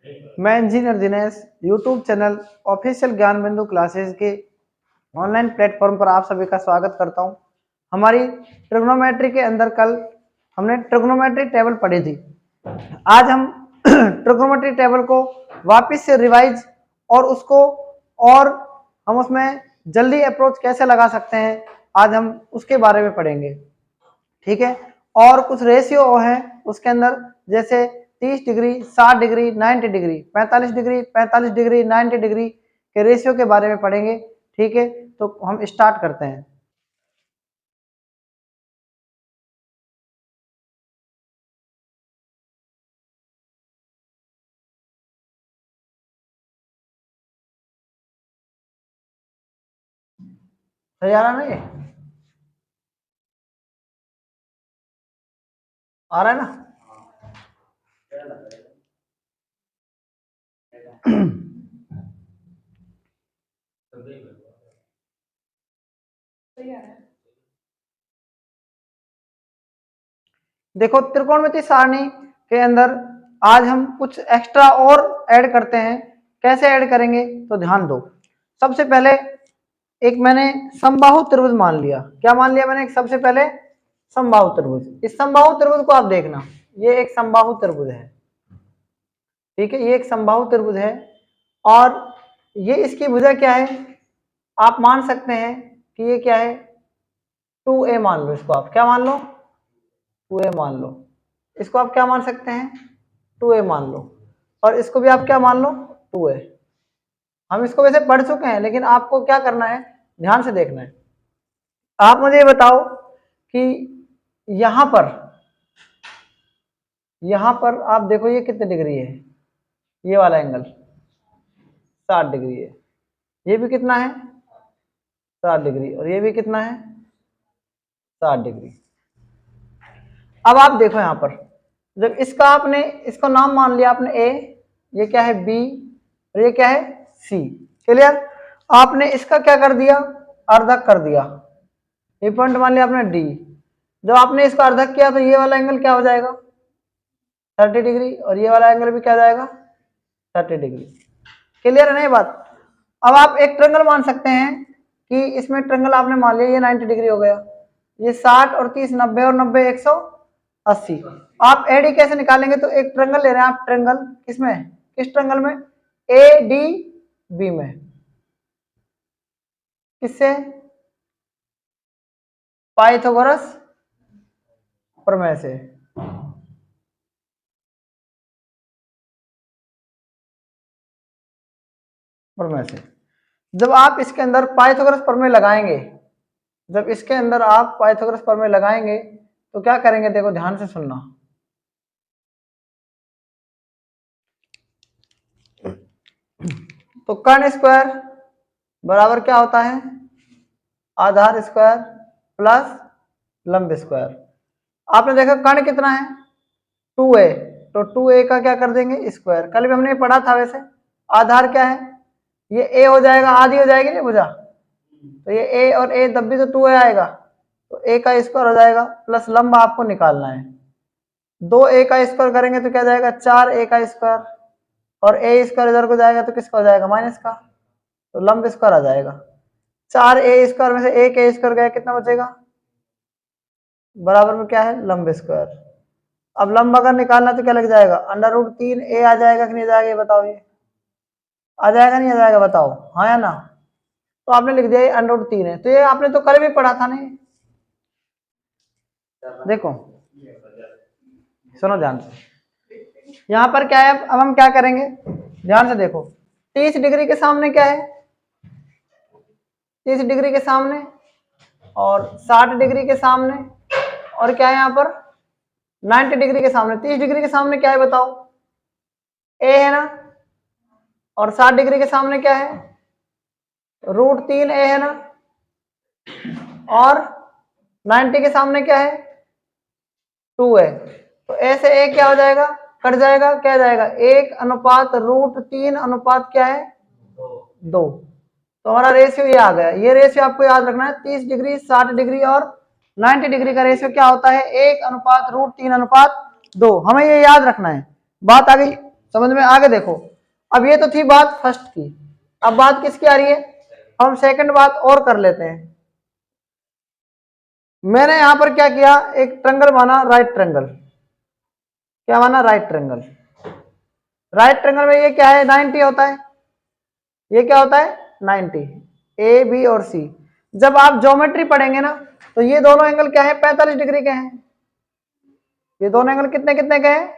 मैं engineer Dinesh YouTube channel official ज्ञान बिंदु क्लासेस के ऑनलाइन प्लेटफॉर्म पर आप सभी का स्वागत करता हूं। हमारी ट्रिग्नोमेट्री के अंदर कल हमने ट्रिग्नोमेट्री टेबल पढ़ी थी। आज हम ट्रिग्नोमेट्री टेबल को वापस से रिवाइज और हम उसमें जल्दी अप्रोच कैसे लगा सकते हैं, आज हम उसके बारे में पढ़ेंगे। ठीक है। और कुछ रेशियो है उसके अंदर, जैसे 30 degree, 60 degree, 90 degree, 45 degree, 90 degree के रेशियो के बारे में पढ़ेंगे। ठीक है, तो हम स्टार्ट करते हैं। सही आ रहा ना? ये आ रहा है ना? देखो, त्रिकोणमिति सारणी के अंदर आज हम कुछ एक्स्ट्रा और ऐड करते हैं। कैसे ऐड करेंगे तो ध्यान दो। सबसे पहले एक मैंने समबाहु त्रिभुज मान लिया। क्या मान लिया मैंने? सबसे पहले समबाहु त्रिभुज। इस समबाहु त्रिभुज को आप देखना, ये एक समबाहु त्रिभुज है। ठीक है, ये एक समबाहु त्रिभुज है और ये इसकी भुजा क्या है? आप मान सकते हैं कि ये क्या है? 2a मान लो। इसको आप क्या मान लो? 2a मान लो। इसको आप क्या मान सकते हैं? 2a मान लो। और इसको भी आप क्या मान लो? 2a। हम इसको वैसे पढ़ चुके हैं, लेकिन आपको क्या करना है, ध्यान से देखना है। आप मुझे ये बताओ कि यहां पर आप देखो, ये कितने डिग्री है? ये वाला एंगल 60 डिग्री है। ये भी कितना है? 60 डिग्री। और ये भी कितना है? 60 डिग्री। अब आप देखो यहां पर, जब इसका आपने इसको नाम मान लिया आपने ए, ये क्या है? बी, और ये क्या है? सी। क्लियर? आपने इसका क्या कर दिया? अर्धक कर दिया। ये पॉइंट मान लिया आपने डी। जब आपने इसका अर्धक किया तो ये वाला एंगल क्या हो जाएगा? 30 डिग्री। और ये वाला एंगल भी क्या जाएगा? 30 डिग्री। क्लियर है ना ये बात? अब आप एक ट्रायंगल मान सकते हैं कि इसमें ट्रायंगल आपने मान लिया, ये 90 डिग्री हो गया। ये 60 और 30 90 और 90 180। आप एडी कैसे निकालेंगे? तो एक ट्रायंगल ले रहे हैं आप। ट्रायंगल किसमें? किस ट्रायंगल में? ए डी बी में। किससे? पाइथागोरस प्रमेय से। प्रमेय से जब आप इसके अंदर पाइथागोरस प्रमेय लगाएंगे, जब इसके अंदर आप पाइथागोरस प्रमेय लगाएंगे तो क्या करेंगे? देखो ध्यान से सुनना। तो कर्ण स्क्वायर बराबर क्या होता है? आधार स्क्वायर प्लस लंब स्क्वायर। आपने देखा कर्ण कितना है? 2a। तो 2a का क्या कर देंगे? स्क्वायर। कल भी हमने पढ़ा था। वैसे आधार क्या है? ये a हो जाएगा, आधी हो जाएगी नहीं भुजा, तो ये a और a तब भी तो 2a आएगा, तो a का स्क्वायर हो जाएगा प्लस लंब आपको निकालना है। 2a का स्क्वायर करेंगे तो क्या जाएगा? 4a का स्क्वायर। और a स्क्वायर इधर को जाएगा तो किसका हो जाएगा? माइनस का। तो लंब स्क्वायर आ जाएगा। 4a स्क्वायर में से एक a स्क्वायर गया, कितना बचेगा? बराबर में क्या है? लंब स्क्वायर। अब लंब अगर निकालना तो क्या लग जाएगा? √3a आ जाएगा कि नहीं जाएगा? ये बताओ, ये आ जाएगा नहीं आ जाएगा? बताओ हाँ या ना? तो आपने लिख दिया ये √3 है। तो ये आपने तो कल भी पढ़ा था नहीं? देखो सुनो ध्यान से, यहां पर क्या है? अब हम क्या करेंगे, ध्यान से देखो। 30 डिग्री के सामने क्या है? 30 डिग्री के सामने और 60 डिग्री के सामने, और क्या है यहाँ पर? 90 डिग्री के सामने। 30 डिग्री के सामने क्या है बताओ? ए है ना? और 60 डिग्री के सामने क्या है? √3a है ना? और 90 के सामने क्या है? 2a। तो ऐसे a क्या हो जाएगा? कट जाएगा। क्या जाएगा? 1:√3 क्या है? 2। तो हमारा रेशियो ये आ गया। ये रेशियो आपको याद रखना है। 30 डिग्री, 60 डिग्री और 90 डिग्री का रेशियो क्या होता है? 1:√3:2। हमें ये याद रखना है। बात आ गई समझ में आगे देखो, अब ये तो थी बात फर्स्ट की, अब बात किसकी आ रही है, हम सेकंड बात और कर लेते हैं। मैंने यहां पर क्या किया, एक ट्रायंगल माना, राइट ट्रायंगल। क्या माना, राइट ट्रायंगल। राइट ट्रायंगल में ये क्या है, 90 होता है, ये क्या होता है 90, ए बी और सी। जब आप ज्योमेट्री पढ़ेंगे ना तो ये दोनों एंगल क्या है, 45 डिग्री के हैं। ये दोनों एंगल कितने कितने के हैं,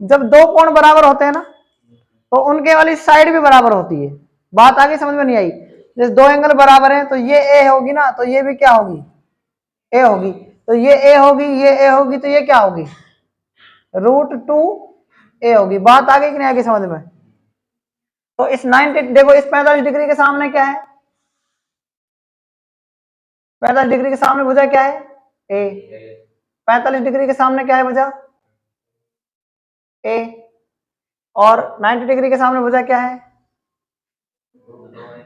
जब दो कोण बराबर होते हैं ना तो उनके वाली साइड भी बराबर होती है। बात आगे समझ में नहीं आई, जैसे दो एंगल बराबर हैं तो ये ए होगी ना, तो ये भी क्या होगी, ए होगी, तो ये ए होगी, ये ए होगी, तो ये क्या होगी, √2 ए होगी। बात आगे कि नहीं आगे समझ में। तो इस 90 देखो, इस 45 डिग्री के सामने क्या है, 45 डिग्री के सामने भुजा क्या है, ए। 45 डिग्री के सामने क्या है भुजा, ए। और 90 डिग्री के सामने भुजा क्या है,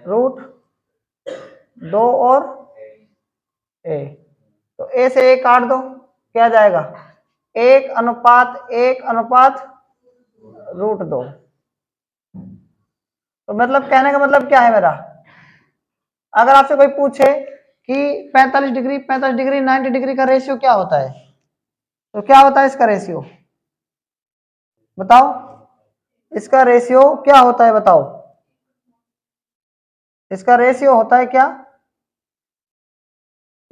√2 और ए। तो ए से ए काट दो, क्या जाएगा, 1:1:2। तो मतलब कहने का मतलब क्या है मेरा, अगर आपसे कोई पूछे कि 45 डिग्री 90 डिग्री का रेशियो क्या होता है, तो क्या होता है इसका रेशियो, बताओ, इसका रेशियो क्या होता है बताओ, इसका रेशियो होता है क्या,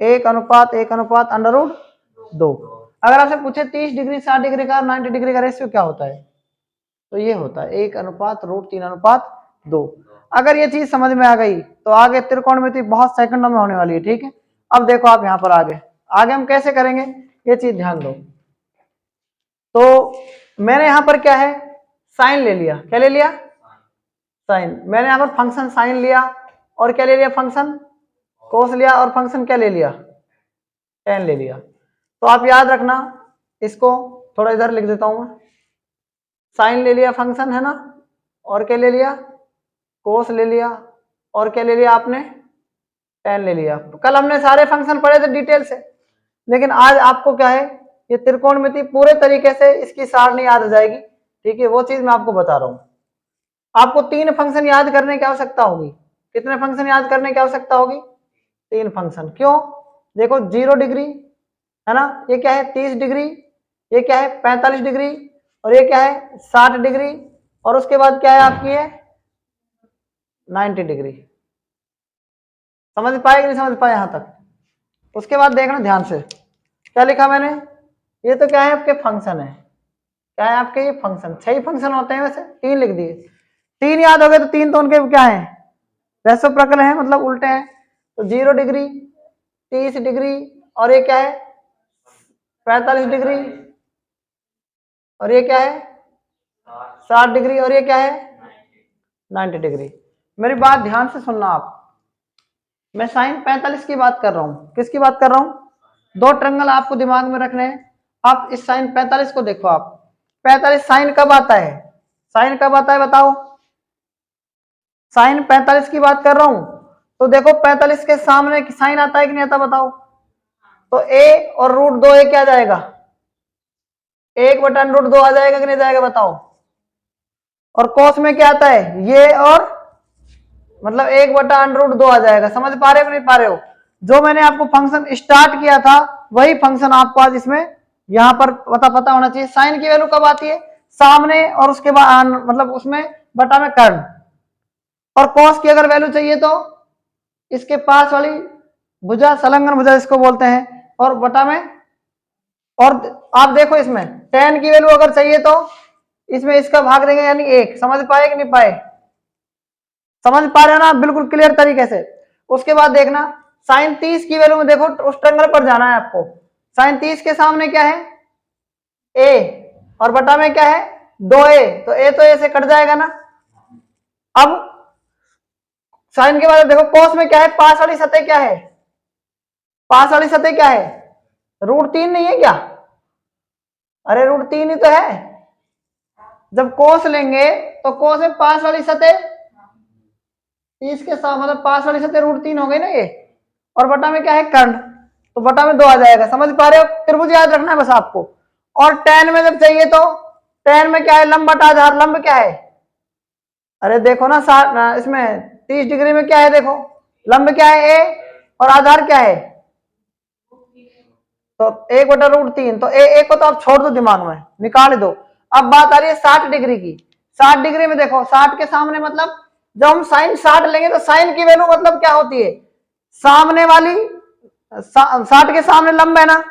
1:1:2। अगर आपसे पूछे 30 डिग्री 60 डिग्री का 90 डिग्री का रेशियो क्या होता है, तो ये होता है 1:√3:2। अगर ये चीज समझ में आ गई तो आगे त्रिकोणमिति बहुत सेकंडों में होने वाली है, ठीक है। अब देखो आप यहाँ पर आगे आगे हम कैसे करेंगे, ये चीज ध्यान दो। तो मैंने यहाँ पर क्या है, साइन ले लिया, क्या ले लिया, साइन। मैंने यहाँ पर फंक्शन साइन लिया और क्या ले लिया, फंक्शन कोस लिया, और फंक्शन क्या ले लिया, टेन ले लिया। तो आप याद रखना, इसको थोड़ा इधर लिख देता हूं मैं, साइन ले लिया फंक्शन है ना, और क्या ले लिया, कोस ले लिया, और क्या ले लिया आपने, टेन ले लिया। कल हमने सारे फंक्शन पढ़े थे डिटेल से, लेकिन आज आपको क्या है, ये त्रिकोणमिति पूरे तरीके से इसकी सारणी याद हो जाएगी, ठीक है। वो चीज मैं आपको बता रहा हूं। आपको 3 फंक्शन याद करने की आवश्यकता होगी। कितने फंक्शन याद करने की आवश्यकता होगी, 3 फंक्शन। क्यों, देखो 0 डिग्री है ना, ये क्या है 30 डिग्री, ये क्या है 45 डिग्री, और ये क्या है 60 डिग्री, और उसके बाद क्या है आपकी है 90 डिग्री। समझ पाए कि नहीं समझ पाए यहां तक। उसके बाद देखना ध्यान से, क्या लिखा मैंने, ये तो क्या है आपके फंक्शन है, क्या है आपके ये फंक्शन, 6 फंक्शन होते हैं वैसे, 3 लिख दिए। 3 याद हो गए तो 3 तो उनके क्या है, रेसिप्रोकल है, मतलब उल्टे हैं। तो 0 डिग्री 30 डिग्री, और ये क्या है 45 डिग्री, और ये क्या है 60 डिग्री, और ये क्या है 90 डिग्री। मेरी बात ध्यान से सुनना आप, मैं साइन 45 की बात कर रहा हूं, किसकी बात कर रहा हूं, 2 ट्रायंगल आपको दिमाग में रखने हैं। आप इस साइन 45 को देखो, आप 45 साइन कब आता है, साइन कब आता है बताओ, साइन 45 की बात कर रहा हूं। तो देखो 45 के सामने साइन आता है कि नहीं आता बताओ, तो a और √2 a क्या जाएगा, 1/√2 आ जाएगा कि नहीं जाएगा बताओ। और कोस में क्या आता है, ये और मतलब 1/√2 आ जाएगा। समझ पा रहे हो नहीं पा रहे हो, जो मैंने आपको फंक्शन स्टार्ट किया था वही फंक्शन आपको आज इसमें यहां पर पता होना चाहिए। साइन की वैल्यू कब आती है, सामने, और उसके बाद मतलब उसमें बटा में कर्ण। और कॉस की अगर वैल्यू चाहिए तो इसके पास वाली भुजा, संलग्न भुजा इसको बोलते हैं, और बटा में। और आप देखो इसमें टेन की वैल्यू अगर चाहिए तो इसमें इसका भाग देंगे, यानी 1। समझ पाए कि नहीं पाए, समझ पा रहे हो ना बिल्कुल क्लियर तरीके से। उसके बाद देखना साइन 30 की वैल्यू में देखो, उस ट्रायंगल पर जाना है आपको। साइन 30 के सामने क्या है, a, और बटा में क्या है 2a, तो a तो a से कट जाएगा ना। अब साइन के बाद देखो कोस में क्या है, पास वाली सतह क्या है, पास वाली सतह क्या है, √3 नहीं है क्या, अरे √3 ही तो है। जब कोस लेंगे तो कोस में पास वाली सतह 30 के साथ, मतलब पास वाली सतह √3 हो गई ना ये, और बटा में क्या है कर्ण, तो बटा में 2 आ जाएगा। समझ पा रहे हो, त्रिभुज याद रखना है बस आपको। और tan में जब चाहिए तो tan में क्या है, लंब बटा आधार, लंब क्या है, अरे देखो ना 60 इसमें 30 डिग्री में क्या है, देखो लंब क्या है a और आधार क्या है, तो 1/√3, तो ए को तो आप छोड़ दो, दिमाग में निकाल दो। अब बात आ रही है 60 डिग्री की। 60 डिग्री में देखो 60 के सामने मतलब जब हम साइन 60 लेंगे तो साइन की वैल्यू मतलब क्या होती है, सामने वाली 60 के सामने लंब है ना,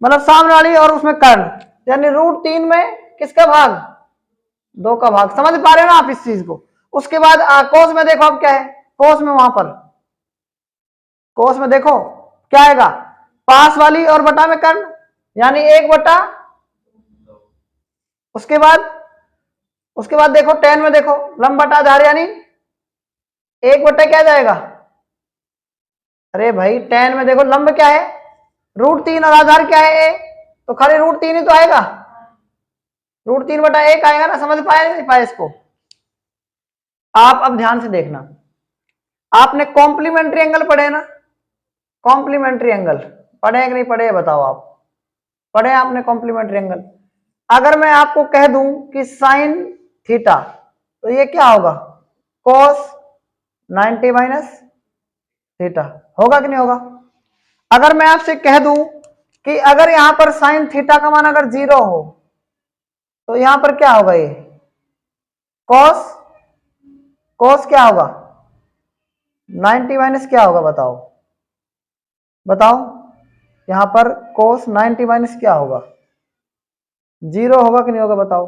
मतलब सामने वाली और उसमें कर्ण, यानी √3 में किसका भाग, 2 का भाग। समझ पा रहे हो ना आप इस चीज को। उसके बाद कोस में देखो अब क्या है, कोस में वहां पर कोस में देखो क्या आएगा, पास वाली और बटा में कर्ण, यानी 1/, उसके बाद देखो tan में देखो लंब बटा आधार, यानी 1/, क्या जाएगा, अरे भाई tan में देखो लंब क्या है √3 और आधार क्या है a, तो खाली √3 ही तो आएगा, √3/1 आएगा ना। समझ पाए नहीं पाए इसको आप। अब ध्यान से देखना, आपने कॉम्प्लीमेंट्री एंगल पढ़े ना, कॉम्प्लीमेंट्री एंगल पढ़े कि नहीं पढ़े बताओ आप, पढ़े आपने कॉम्प्लीमेंट्री एंगल। अगर मैं आपको कह दूं कि साइन थीटा, तो ये क्या होगा, cos 90 माइनस थीटा, होगा कि नहीं होगा। अगर मैं आपसे कह दूं कि अगर यहां पर साइन थीटा का मान अगर 0 हो, तो यहां पर क्या होगा, ये cos क्या होगा, 90 माइनस क्या होगा, बताओ बताओ, यहां पर cos 90 माइनस क्या होगा, 0 होगा कि नहीं होगा, बताओ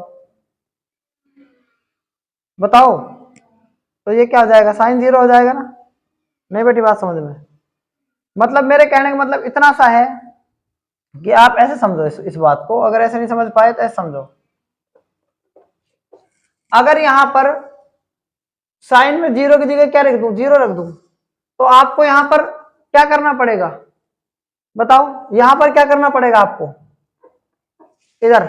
बताओ। तो ये क्या हो जाएगा, साइन 0 हो जाएगा ना। नहीं बेटी बात समझ में, मतलब मेरे कहने का मतलब इतना सा है कि आप ऐसे समझो इस बात को, अगर ऐसे नहीं समझ पाए तो ऐसे समझो। अगर यहां पर साइन में 0 की जगह क्या रख दूं, 0 रख दूं, तो आपको यहां पर क्या करना पड़ेगा, बताओ यहां पर क्या करना पड़ेगा आपको, इधर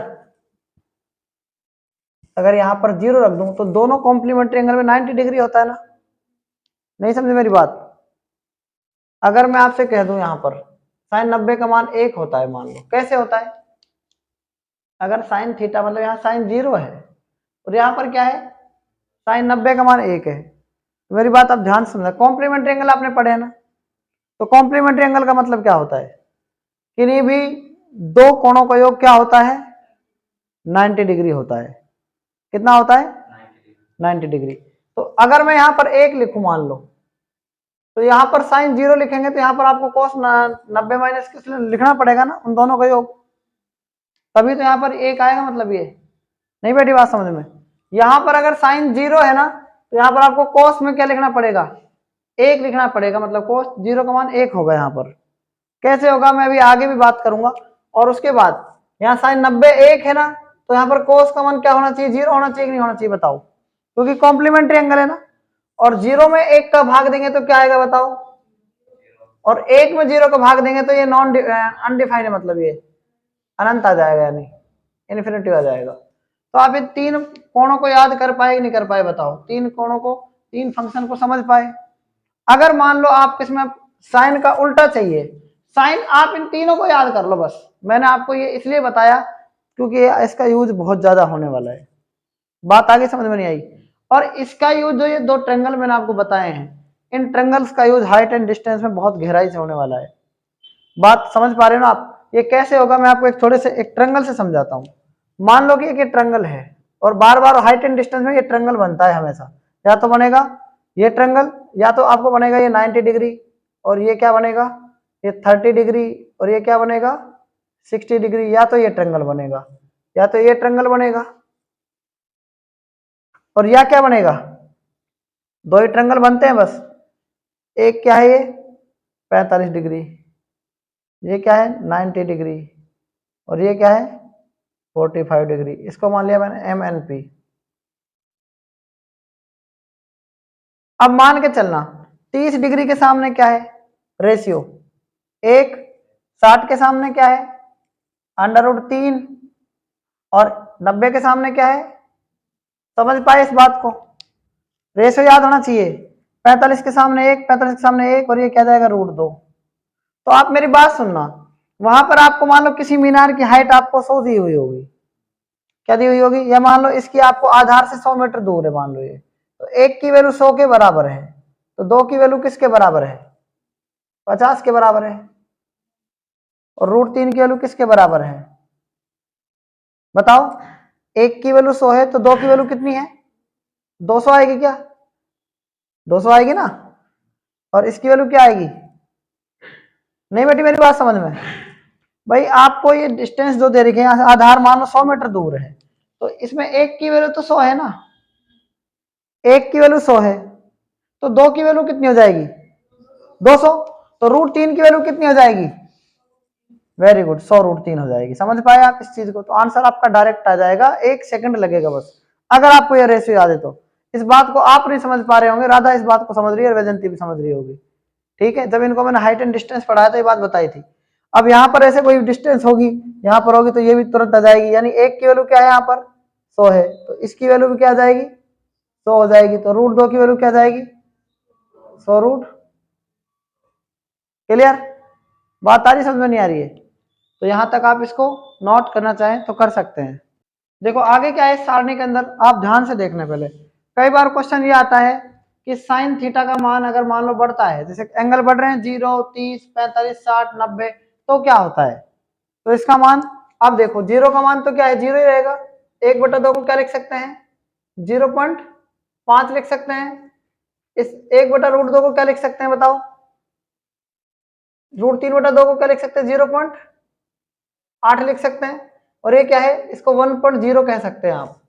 अगर यहां पर 0 रख दूं तो दोनों कॉम्प्लीमेंट्री एंगल में 90 डिग्री होता है ना। नहीं समझे मेरी बात। अगर मैं आपसे कह दूं यहां पर साइन 90 का मान 1 होता है, मान लो, कैसे होता है, अगर साइन थीटा मतलब यहाँ साइन 0 है और यहाँ पर क्या है, साइन 90 का मान 1 है। मेरी बात आप ध्यान से समझना, कॉम्प्लीमेंट्री एंगल आपने पढ़े है ना, तो कॉम्प्लीमेंट्री एंगल का मतलब क्या होता है, किन्हीं भी दो कोणों का योग क्या होता है, 90 डिग्री होता है। कितना होता है, 90 डिग्री। तो अगर मैं यहाँ पर 1 लिखूं मान लो, तो यहाँ पर साइन 0 लिखेंगे तो यहाँ पर आपको cos 90 माइनस किस लिखना पड़ेगा ना, उन दोनों का योग, तभी तो यहाँ पर 1 आएगा, मतलब ये नहीं बैठी बात समझ में। यहाँ पर अगर साइन 0 है ना, तो यहाँ पर आपको cos में क्या लिखना पड़ेगा, 1 लिखना पड़ेगा, मतलब cos 0 का मान 1 होगा। यहाँ पर कैसे होगा मैं अभी आगे भी बात करूंगा। और उसके बाद यहाँ साइन 90 1 है ना, तो यहाँ पर cos का मान क्या होना चाहिए, 0 होना चाहिए कि नहीं होना चाहिए, बताओ, क्योंकि कॉम्प्लीमेंट्री एंगल है ना। और 0 में 1 का भाग देंगे तो क्या आएगा बताओ, और 1 में 0 का भाग देंगे तो ये नॉन अनडिफाइंड है, मतलब ये अनंत आ जाएगा, यानी इन्फिनिटी आ जाएगा। तो आप इन 3 कोणों को याद कर पाए कि नहीं कर पाए, बताओ, 3 कोणों को, 3 फंक्शन को समझ पाए। अगर मान लो आप किसमें साइन का उल्टा चाहिए, साइन आप इन तीनों को याद कर लो बस। मैंने आपको ये इसलिए बताया क्योंकि इसका यूज बहुत ज्यादा होने वाला है। बात आगे समझ में नहीं आई। और इसका यूज जो ये 2 ट्रेंगल मैंने आपको बताए हैं, इन ट्रेंगल्स का यूज हाइट एंड डिस्टेंस में बहुत गहराई से होने वाला है। बात समझ पा रहे हो ना आप। ये कैसे होगा मैं आपको एक थोड़े से एक ट्रेंगल से समझाता हूँ। मान लो कि एक ट्रेंगल है और बार बार हाइट एंड डिस्टेंस में ये ट्रेंगल बनता है हमेशा। या तो बनेगा ये ट्रेंगल, या तो आपको बनेगा ये 90 डिग्री, और ये क्या बनेगा, ये 30 डिग्री, और ये क्या बनेगा 60 डिग्री। या तो ये ट्रेंगल बनेगा, या तो ये ट्रेंगल बनेगा, और या क्या बनेगा, 2 ही ट्रेंगल बनते हैं बस। एक क्या है ये 45 डिग्री, ये क्या है 90 डिग्री, और ये क्या है 45 डिग्री। इसको मान लिया मैंने MNP। अब मान के चलना 30 डिग्री के सामने क्या है रेशियो 1, 60 के सामने क्या है √3, और 90 के सामने क्या है। समझ पाए इस बात को, रेशियो याद होना चाहिए। 45 के सामने 1, 45 के सामने 1, और ये क्या जाएगा √2। तो आप मेरी बात सुनना, वहां पर आपको मान लो किसी मीनार की हाइट आपको 100 दी हुई होगी, क्या दी हुई होगी, या मान लो इसकी आपको आधार से 100 मीटर दूर है, मान लो ये, तो 1 की वैल्यू 100 के बराबर है, तो 2 की वैल्यू किसके बराबर है, 50 के बराबर है, और √3 की वैल्यू किसके बराबर है, बताओ। 1 की वैल्यू 100 है तो 2 की वैल्यू कितनी है, 200 आएगी क्या, 200 आएगी ना, और इसकी वैल्यू क्या आएगी, नहीं बेटी मेरी बात समझ में, भाई आपको ये डिस्टेंस जो दे रखी है, यहाँ से आधार मान लो 100 मीटर दूर है, तो इसमें 1 की वैल्यू तो 100 है ना, 1 की वैल्यू 100 है, तो 2 की वैल्यू कितनी हो जाएगी, 200, तो √3 की वैल्यू कितनी हो जाएगी, वेरी गुड, 100 √3 हो जाएगी। समझ पाए आप इस चीज को, तो आंसर आपका डायरेक्ट आ जाएगा, 1 सेकंड लगेगा बस, अगर आपको ये रेशियो याद है तो। इस बात को आप नहीं समझ पा रहे होंगे, राधा इस बात को समझ रही है और वैजंती भी समझ रही होगी, ठीक है। जब इनको मैंने हाइट एंड डिस्टेंस पढ़ाया था ये बात बताई थी। अब यहाँ पर ऐसे कोई डिस्टेंस होगी, यहाँ पर होगी तो ये भी तुरंत आ जाएगी, यानी 1 की वैल्यू क्या है यहाँ पर 100 है, तो इसकी वैल्यू भी क्या आ जाएगी 100 हो जाएगी, तो √2 की वैल्यू क्या जाएगी 100 क्लियर, बात आ रही समझ में नहीं आ रही है, तो यहां तक आप इसको नोट करना चाहें तो कर सकते हैं। देखो आगे क्या है सारणी के अंदर, आप ध्यान से देखना पहले, कई बार क्वेश्चन ये आता है कि साइन थीटा का मान अगर मान लो बढ़ता है, जैसे एंगल बढ़ रहे हैं 0, 30, 45, 60, 90, तो क्या होता है, तो इसका मान, अब देखो 0 का मान तो क्या है 0 ही रहेगा, 1/2 को क्या लिख सकते हैं 0.5 लिख सकते हैं, इस 1/√2 को क्या लिख सकते हैं बताओ, √3/2 को क्या लिख सकते हैं 0.8 लिख सकते हैं, और ये क्या है इसको 1.0 कह सकते हैं आप,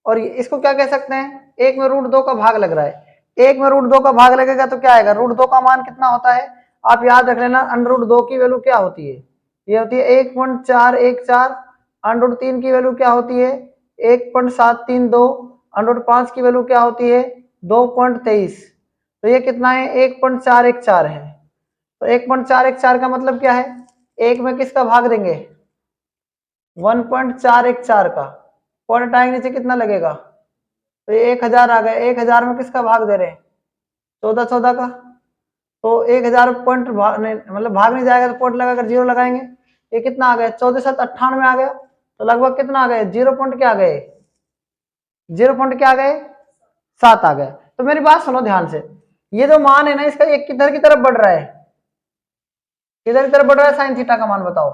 और इसको क्या कह सकते हैं, 1 में √2 का भाग लग रहा है, 1 में √2 का भाग लगेगा तो क्या आएगा, √2 का मान कितना होता है, आप याद रख लेना, √2 की वैल्यू क्या होती है, ये होती है 1.414, √3 की वैल्यू क्या होती है 1.732, √5 की वैल्यू क्या होती है 2.23, तो ये कितना है 1.414 है, तो 1.414 का मतलब क्या है, 1 में किसका भाग देंगे 1.414 का, पॉइंट आएंगे नीचे कितना लगेगा, तो ये 1000 आ गया, 1000 में किसका भाग दे रहे हैं 14 का, तो 1000 पॉइंट मतलब भाग नहीं जाएगा तो पॉइंट लगाकर 0 लगाएंगे, ये कितना आ गया 14,798 आ गया, तो लगभग कितना आ गए 0 पॉइंट क्या आ गए 0 पॉइंट क्या आ गए 7 आ गए। तो मेरी बात सुनो ध्यान से, ये जो मान है ना इसका एक किधर की तरफ बढ़ रहा है, किधर की तरफ बढ़ रहा है साइन थीटा का मान बताओ,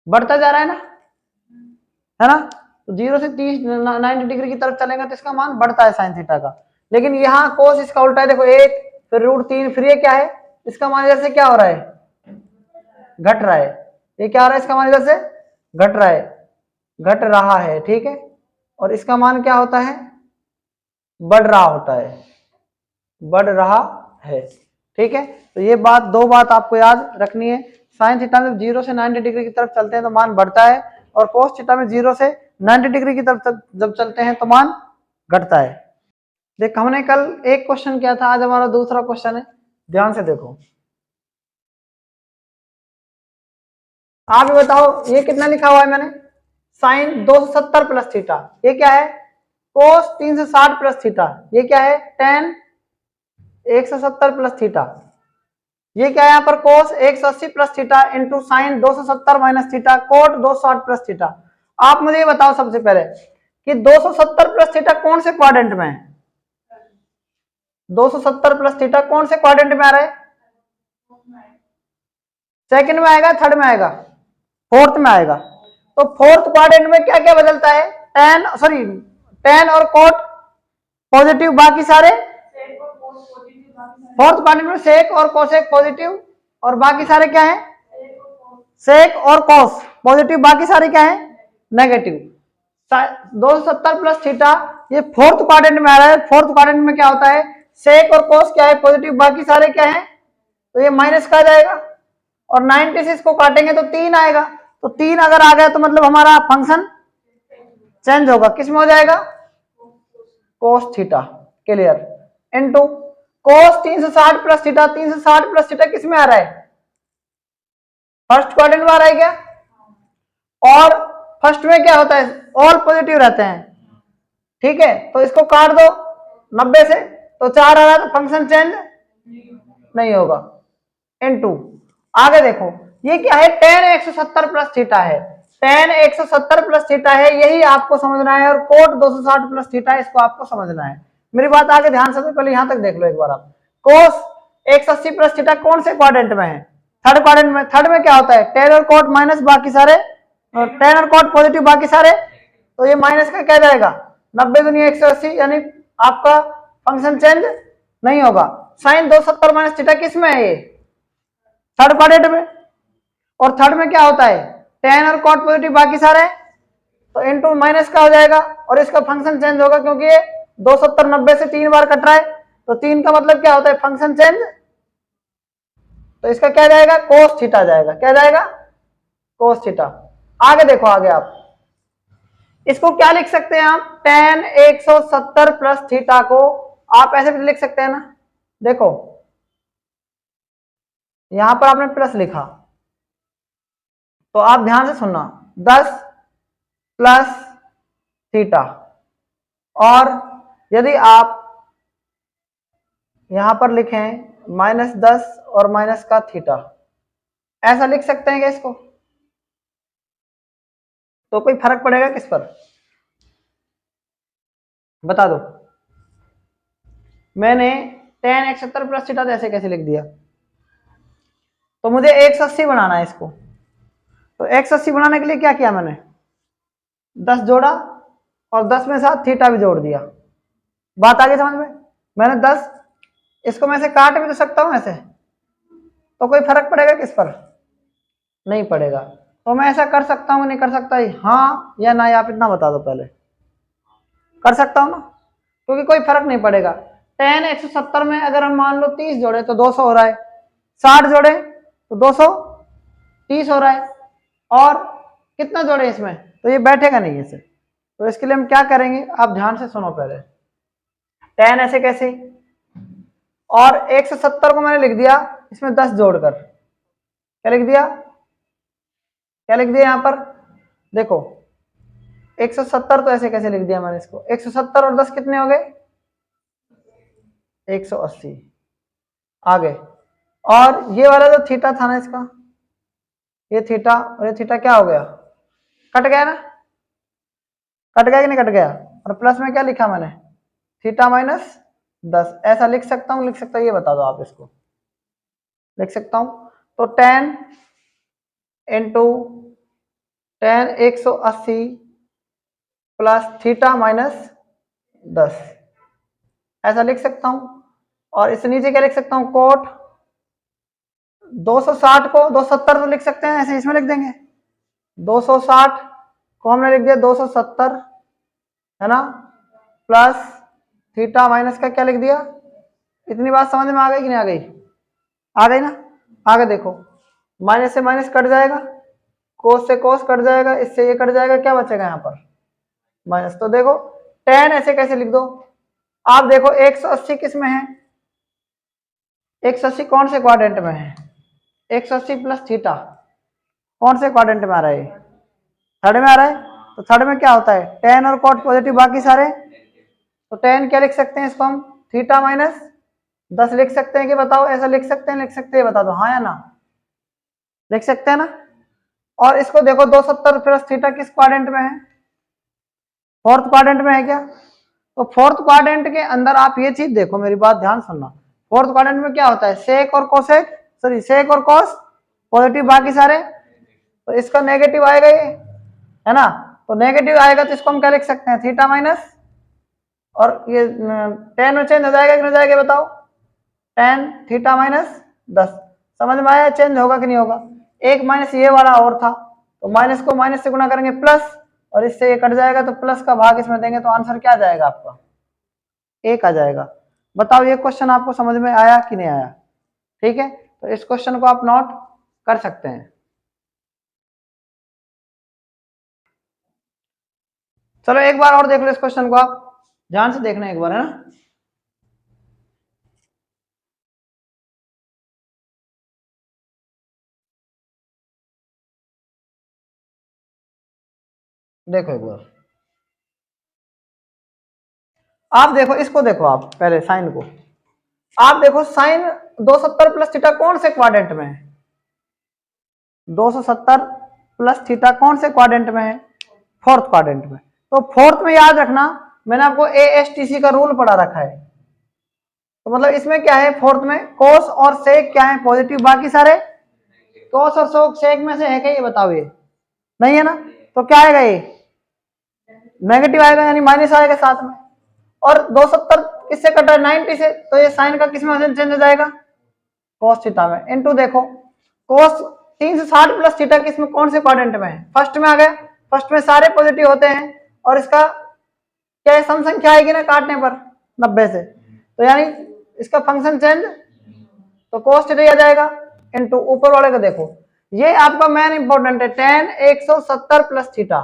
बढ़ता जा रहा है ना, तो 0 से 90 डिग्री की तरफ चलेगा तो इसका मान बढ़ता है साइन थीटा का, लेकिन यहाँ कोस इसका उल्टा है, देखो 1 फिर √3 फिर ये क्या है, इसका मान इधर से क्या हो रहा है घट रहा है, ये क्या हो रहा है इसका मान इधर से घट रहा है, घट रहा है, ठीक है, और इसका मान क्या होता है बढ़ रहा होता है, बढ़ रहा है, ठीक है। तो ये बात, दो बात आपको याद रखनी है, साइन थीटा में 0 से 90 डिग्री की तरफ चलते हैं तो मान बढ़ता है, और कोस थीटा में 0 से 90 डिग्री की तरफ जब चलते हैं तो मान घटता है। देख हमने कल एक क्वेश्चन किया था, आज हमारा दूसरा क्वेश्चन है, ध्यान से देखो, आप बताओ ये कितना लिखा हुआ है मैंने, साइन 270 प्लस थीटा, ये क्या है कोस 360 प्लस थीटा, ये क्या है टेन 170 प्लस थीटा, ये क्या है यहाँ पर कोस 180 plus theta into sine 270 minus theta coat 260 plus theta. आप मुझे ये बताओ सबसे पहले कि 270 प्लस थीटा कौन से क्वाड्रेंट में है, 270 प्लस थीटा कौन से क्वाड्रेंट में आ रहा है, सेकंड में आएगा थर्ड में आएगा फोर्थ में आएगा, तो फोर्थ क्वाड्रेंट में क्या क्या बदलता है, टेन और कोट पॉजिटिव, बाकी सारे फोर्थ क्वाड्रेंट में सेक और कोसेक पॉजिटिव, और बाकी सारे क्या है सेक और कोस पॉजिटिव, बाकी सारे क्या है नेगेटिव। 270 प्लस थीटा ये फोर्थ क्वाड्रेंट में आ रहा है, फोर्थ क्वाड्रेंट में क्या होता है सेक और कोस क्या है पॉजिटिव, बाकी सारे क्या है, तो ये माइनस का जाएगा, और 90 से इसको काटेंगे तो 3 आएगा, तो 3 अगर आ गया तो मतलब हमारा फंक्शन चेंज होगा, किस में हो जाएगा कोस थीटा, क्लियर, इनटू कोस 360 प्लस थीटा, 360 प्लस थीटा किस में आ रहा है फर्स्ट क्वाड्रेंट में आ रहा है क्या, और फर्स्ट में क्या होता है ऑल पॉजिटिव रहते हैं, ठीक है, तो इसको काट दो 90 से तो 4 आ रहा है, तो फंक्शन चेंज नहीं होगा, इनटू आगे देखो ये क्या है टेन 170 प्लस थीटा है, tan 170 प्लस थीटा है, यही आपको समझना है, और कोट 260 प्लस थीटा है, इसको आपको समझना है। मेरी बात आगे ध्यान से, पहले यहां तक देख लो एक बार आप। कोस 180 प्लस थीटा कौन से क्वाड्रेंट में है? थर्ड क्वाड्रेंट में। थर्ड में क्या होता है? tan और कोट माइनस बाकी सारे, और tan और कोट पॉजिटिव बाकी सारे, तो ये माइनस का क्या जाएगा? 90 दुनिया 180, यानी आपका फंक्शन चेंज नहीं होगा। साइन 270 माइनस थीटा किस में है? ये थर्ड क्वाड्रेंट में। और थर्ड में क्या होता है? tan और cot पॉजिटिव बाकी सारे, तो इनटू माइनस का हो जाएगा, और इसका फंक्शन चेंज होगा, क्योंकि ये 270 90 से 3 बार कट रहा है, तो 3 का मतलब क्या होता है? Function change. तो इसका क्या जाएगा? cos थीटा जाएगा। क्या जाएगा? cos theta. आगे देखो, आगे आप इसको क्या लिख सकते हैं आप? tan 170 प्लस थीटा को आप ऐसे भी लिख सकते हैं ना। देखो यहां पर आपने प्लस लिखा, तो आप ध्यान से सुनना, 10 प्लस थीटा, और यदि आप यहां पर लिखें -10 और माइनस का थीटा, ऐसा लिख सकते हैं क्या इसको? तो कोई फर्क पड़ेगा किस पर? बता दो। मैंने tan 170 प्लस थीटा ऐसे कैसे लिख दिया? तो मुझे 180 बनाना है इसको, तो 180 बनाने के लिए क्या किया मैंने? 10 जोड़ा, और 10 में साथ थीटा भी जोड़ दिया। बात आगे समझ में? मैंने 10, इसको मैं से काट भी तो सकता हूं ऐसे, तो कोई फर्क पड़ेगा किस पर? नहीं पड़ेगा। तो मैं ऐसा कर सकता हूं, नहीं कर सकता? हाँ या ना, आप इतना बता दो पहले। कर सकता हूं ना, क्योंकि कोई फर्क नहीं पड़ेगा। tan 170 में अगर हम मान लो 30 जोड़े तो 200 हो रहा है, 60 जोड़े तो 230 हो रहा है, और कितना जोड़े इसमें, तो ये बैठेगा नहीं ऐसे। तो इसके लिए हम क्या करेंगे, आप ध्यान से सुनो पहले। tan ऐसे कैसे, और 170 को मैंने लिख दिया इसमें 10 जोड़कर, क्या लिख दिया? क्या लिख दिया यहां पर? देखो 170 तो ऐसे कैसे लिख दिया मैंने इसको? 170 और 10 कितने हो गए? 180। आगे, और ये वाला जो थीटा था ना इसका, ये थीटा और ये थीटा क्या हो गया? कट गया ना? कट गया कि नहीं कट गया? और प्लस में क्या लिखा मैंने? Theta minus 10। ऐसा लिख सकता हूं, लिख सकता हूं? ये बता दो आप इसको। लिख सकता हूं, तो tan into tan 180 plus theta minus 10, ऐसा लिख सकता हूं। और इससे नीचे क्या लिख सकता हूं? कोट 260 को 270 तो लिख सकते हैं, ऐसे इसमें लिख देंगे। 260 को हमने लिख दिया 270, है ना, प्लस थीटा माइनस का क्या लिख दिया? इतनी बात समझ में आ गई कि नहीं आ गई? आ गई ना? आगे देखो, माइनस से माइनस कट जाएगा, कोस से कोस कट जाएगा, इससे ये कट जाएगा, क्या बचेगा यहाँ पर? माइनस। तो देखो tan ऐसे कैसे लिख दो आप? देखो 180 किस में है? 180 कौन से क्वाड्रेंट में है? 180 प्लस थीटा कौन से क्वाड्रेंट में आ रहा है? थर्ड में आ रहा है। तो थर्ड में क्या होता है? tan और cot पॉजिटिव बाकी सारे, तो tan क्या लिख सकते हैं इसको हम? थीटा माइनस 10 लिख सकते हैं कि बताओ? ऐसा लिख सकते हैं? लिख सकते हैं? बता दो हाँ या ना। लिख सकते हैं ना? और इसको देखो 270 प्लस थीटा किस क्वाड्रेंट में है? फोर्थ क्वाड्रेंट में है क्या? तो फोर्थ क्वाड्रेंट के अंदर आप ये चीज देखो, मेरी बात ध्यान सुनना। फोर्थ क्वाड्रेंट में क्या होता है? सेक और कोसेक, सॉरी सेक और कॉस पॉजिटिव बाकी सारे, तो इसका नेगेटिव आएगा ये, है ना? तो नेगेटिव आएगा तो इसको हम क्या लिख सकते हैं? थीटा माइनस, और ये tan में चेंज हो जाएगा कि नहीं जाएगा बताओ? tan theta minus 10। समझ में आया? चेंज होगा कि नहीं होगा? एक माइनस ये वाला और था, तो माइनस को माइनस से गुना करेंगे प्लस, और इससे ये कट जाएगा, तो प्लस का भाग इसमें देंगे, तो आंसर क्या आ जाएगा आपका? 1 आ जाएगा। बताओ ये क्वेश्चन आपको समझ में आया कि नहीं आया? ठीक है, तो इस क्वेश्चन को आप नोट कर सकते हैं। चलो एक बार और देख लो इस क्वेश्चन को, आप ध्यान से देखना एक बार, है ना? देखो एक बार, आप देखो इसको, देखो आप पहले साइन को, आप देखो साइन 270 प्लस थीटा कौन से क्वाड्रेंट में है? 270 प्लस थीटा कौन से क्वाड्रेंट में है? फोर्थ क्वाड्रेंट में। तो फोर्थ में याद रखना, मैंने आपको ASTC का रूल पढ़ा रखा है। तो मतलब इसमें क्या है, फोर्थ में कोस और सेक क्या है? पॉजिटिव, बाकी सारे कोस और सेक में से है क्या? ये बताओ, ये नहीं है ना, तो क्या आएगा? ये नेगेटिव आएगा, यानी माइनस आएगा साथ में। और 270 किससे कट रहा है? 90 से, तो ये साइन का किस में चेंज हो जाएगा? कोस थीटा में। इनटू देखो कोस 360 प्लस थीटा किस में, कौन से क्वाड्रेंट में है? फर्स्ट में आ गया। फर्स्ट में सारे पॉजिटिव होते हैं और इसका क्या है, सम संख्या आएगी ना काटने पर 90 से, तो यानी इसका फंक्शन चेंज, तो कोस थीटा आ जाएगा। इनटू ऊपर वाले का देखो, ये आपका मेन इंपॉर्टेंट है, tan 170 प्लस थीटा।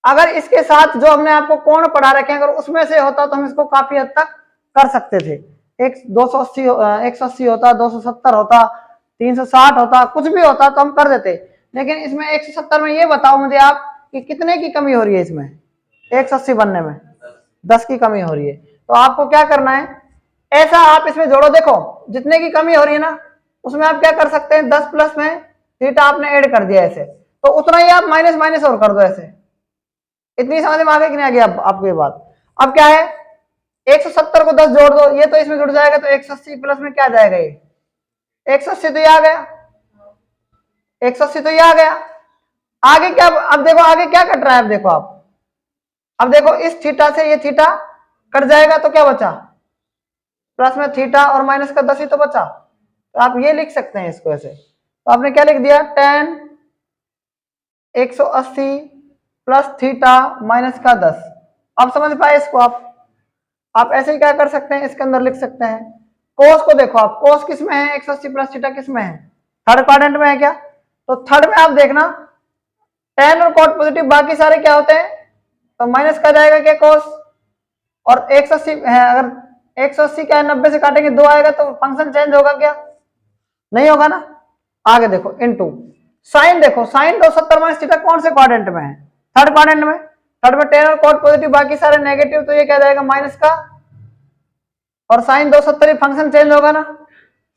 अगर इसके साथ जो हमने आपको कोण पढ़ा रखे हैं, अगर उसमें से होता तो हम इसको काफी हद तक कर सकते थे। 180 होता, 270 होता, 360 होता, कुछ भी होता तो हम कर देते। लेकिन इसमें 170 में ये बताओ मुझे आप कि कितने की कमी हो रही है इसमें? 180 बनने में 10 की कमी हो रही है। तो आपको क्या करना है, ऐसा आप इसमें जोड़ो, देखो जितने की कमी हो रही है ना, उसमें आप क्या कर सकते हैं, 10 प्लस में थीटा आपने ऐड कर दिया ऐसे, तो उतना ही आप माइनस माइनस और कर दो ऐसे। इतनी समझ में आ गई कि नहीं आ गई आपको ये बात? अब क्या है, 170 को 10 जोड़ दो, ये तो इसमें जुड़ जाएगा, तो 180 प्लस में क्या जाएगा? ये 180 तो ये आ गया, 180 तो ये आ गया। आगे क्या, अब देखो आगे क्या कट रहा है, अब देखो आप, अब देखो इस थीटा से ये थीटा कट जाएगा, तो क्या बचा? प्लस में थीटा और माइनस का 10 ही तो बचा। तो आप ये लिख सकते हैं इसको ऐसे। तो आपने क्या लिख दिया, tan 180 प्लस थीटा माइनस का 10। अब समझ पाए इसको आप ऐसे ही क्या कर सकते हैं, इसके अंदर लिख सकते हैं। कोस को देखो आप, कोस किस में है? 180 प्लस थीटा किस में है? थर्ड क्वाड्रेंट में है क्या? तो थर्ड में आप देखना, tan और cot पॉजिटिव, बाकी सारे क्या होते हैं? तो माइनस का जाएगा क्या कोस, और 180 है, अगर 180 क्या है, 90 से काटेंगे 2 आएगा, तो फंक्शन चेंज होगा क्या? नहीं होगा ना। आगे देखो इनटू साइन, देखो साइन 270 माइनस थीटा कौन से क्वाड्रेंट में है? थर्ड क्वाड्रेंट में। थर्ड में tan और cot पॉजिटिव, बाकी सारे नेगेटिव, तो ये क्या जाएगा? माइनस का, और साइन 270, फंक्शन चेंज होगा ना।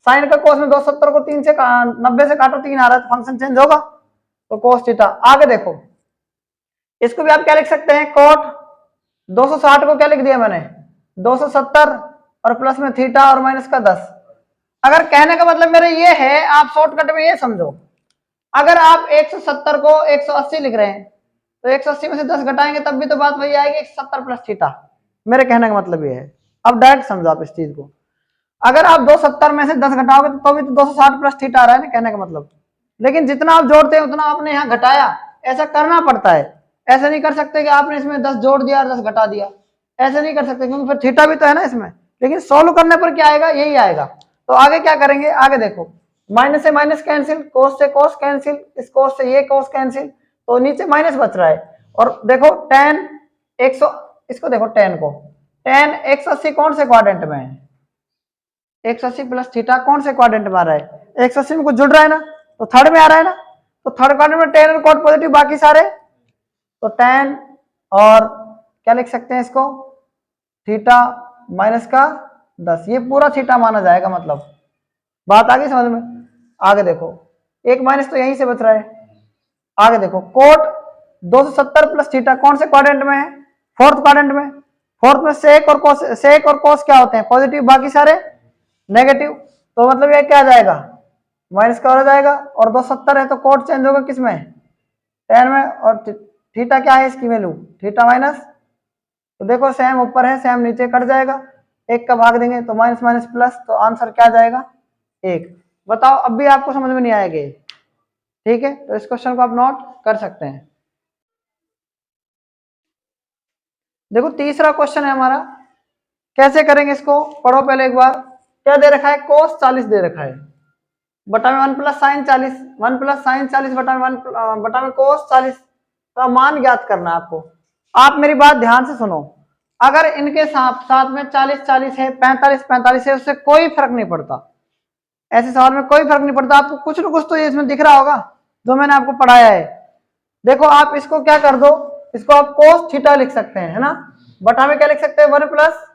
साइन का कोस में 270 को 3 से 90 से काटो, 3 आ रहा है, तो फंक्शन चेंज होगा, तो कोस थीटा। आगे देखो इसको भी आप क्या लिख सकते हैं, कोट 260 को क्या लिख दिया मैंने, 270 और प्लस में थीटा और माइनस का 10। अगर कहने का मतलब मेरा ये है, आप शॉर्टकट में ये समझो, अगर आप 170 को 180 लिख रहे हैं, तो 180 में से 10 घटाएंगे तब भी तो बात वही आएगी, 170 प्लस थीटा। मेरे कहने का मतलब ये है, अब डायरेक्ट समझो आप इस चीज को। अगर आप 270 में से 10 घटाओगे तो भी तो 260 प्लस थीटा आ रहा है ना, कहने का मतलब। लेकिन जितना आप जोड़ते हैं उतना आपने यहाँ घटाया, ऐसा करना पड़ता है। ऐसे नहीं कर सकते कि आपने इसमें 10 जोड़ दिया और 10 घटा दिया, ऐसे नहीं कर सकते, क्योंकि फिर थीटा भी तो है ना इसमें। लेकिन सोल्व करने पर क्या आएगा, यही आएगा। तो आगे क्या करेंगे, आगे देखो, माइनस से माइनस कैंसिल, कोस से कोस कैंसिल, इस कोस से ये कोस कैंसिल, तो नीचे माइनस बच रहा है। और देखो tan 100, इसको देखो tan को, tan 180 कौन से क्वाड्रेंट में है? 180 प्लस थीटा कौन से क्वाड्रेंट में आ रहा है? 180 में कुछ जुड़ रहा है ना, तो थर्ड में आ रहा है ना। तो थर्ड क्वाड्रेंट में tan और cot पॉजिटिव, बाकी सारे, तो tan और क्या लिख सकते हैं इसको, थीटा माइनस का 10, ये पूरा थीटा माना जाएगा। मतलब बात आ गई समझ में? आगे देखो एक माइनस तो यहीं से बच रहा है। आगे देखो कोट 270 प्लस थीटा कौन से क्वाड्रेंट में है? फोर्थ क्वाड्रेंट में। फोर्थ में सेक और कोस क्या होते हैं? पॉजिटिव, बाकी सारे नेगेटिव। तो मतलब ये क्या आ जाएगा, माइनस का हो जाएगा। और 270 है तो कोट चेंज होगा किस में, tan में। और थीटा क्या है इसकी वैल्यू, थीटा माइनस, तो देखो सेम ऊपर है सेम नीचे, कट जाएगा, एक का भाग देंगे तो माइनस माइनस प्लस, तो आंसर क्या जाएगा, 1। बताओ अब भी आपको समझ में नहीं आएगा? ठीक है, तो इस क्वेश्चन को आप नोट कर सकते हैं। देखो तीसरा क्वेश्चन है हमारा, कैसे करेंगे इसको, पढ़ो पहले एक बार। क्या दे रखा है, कोस 40 दे रखा है, बटा में 1 प्लस साइन 40, 1 प्लस साइन 40 बटा में कोस 40 का मान ज्ञात करना है आपको। आप मेरी बात ध्यान से सुनो, अगर इनके साथ में 40 40 है, 45 45 है, उससे कोई फर्क नहीं पड़ता। ऐसे सवाल में कोई फर्क नहीं पड़ता, आपको कुछ ना कुछ तो ये इसमें दिख रहा होगा जो मैंने आपको पढ़ाया है। देखो आप इसको क्या कर दो, इसको आप कोस थीटा लिख सकते हैं, है ना, बटा में क्या लिख सकते हैं, 1 प्लस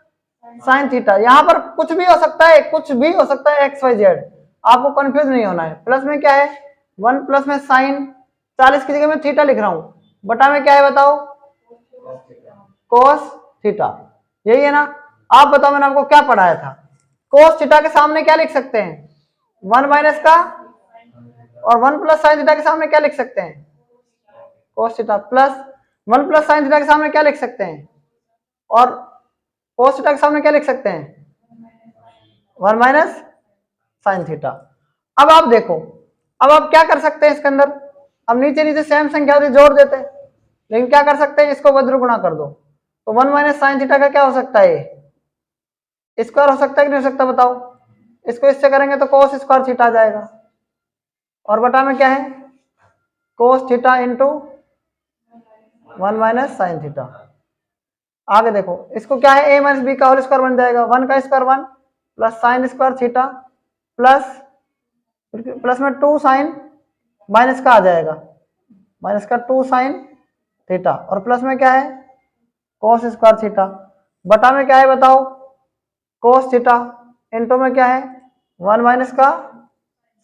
साइन थीटा। यहाँ पर कुछ भी हो सकता है, कुछ भी हो सकता है, XYZ, आपको कंफ्यूज नहीं होना है। प्लस में क्या है, 1 प्लस में साइन 40 की जगह मैं थीटा लिख रहा हूं, बटा में क्या है बताओ, कोस थीटा, यही है ना। आप बताओ मैंने आपको क्या पढ़ाया था, कोस थीटा के सामने क्या लिख सकते हैं, 1 माइनस का, और 1 प्लस साइन थीटा के सामने क्या लिख सकते हैं, cos theta, plus 1 plus sine theta के सामने क्या लिख सकते हैं, और कोस थीटा के सामने क्या लिख सकते हैं, 1 माइनस साइन थीटा। अब आप देखो, अब आप क्या कर सकते हैं इसके अंदर, अब नीचे नीचे सेम संख्या होती जोड़ देते हैं, लेकिन क्या कर सकते हैं, इसको वज्र गुणा कर दो, तो 1 माइनस साइन थीटा का क्या हो सकता है, स्क्वायर हो सकता है कि नहीं हो सकता बताओ, इसको इससे करेंगे तो कोस स्क्वायर थीटा आ जाएगा, और बटा में क्या है, cos theta into 1 minus sine theta. आगे देखो, इसको क्या है, a माइनस बी का होल स्क्वायर बन जाएगा, 1 का square 1 plus sine square theta plus में 2 साइन माइनस का आ जाएगा, माइनस का 2 साइन थीटा, और प्लस में क्या है, कोस स्क्वायर थीटा, बटा में क्या है बताओ, कोस थीटा, इंटू में क्या है, 1 माइनस का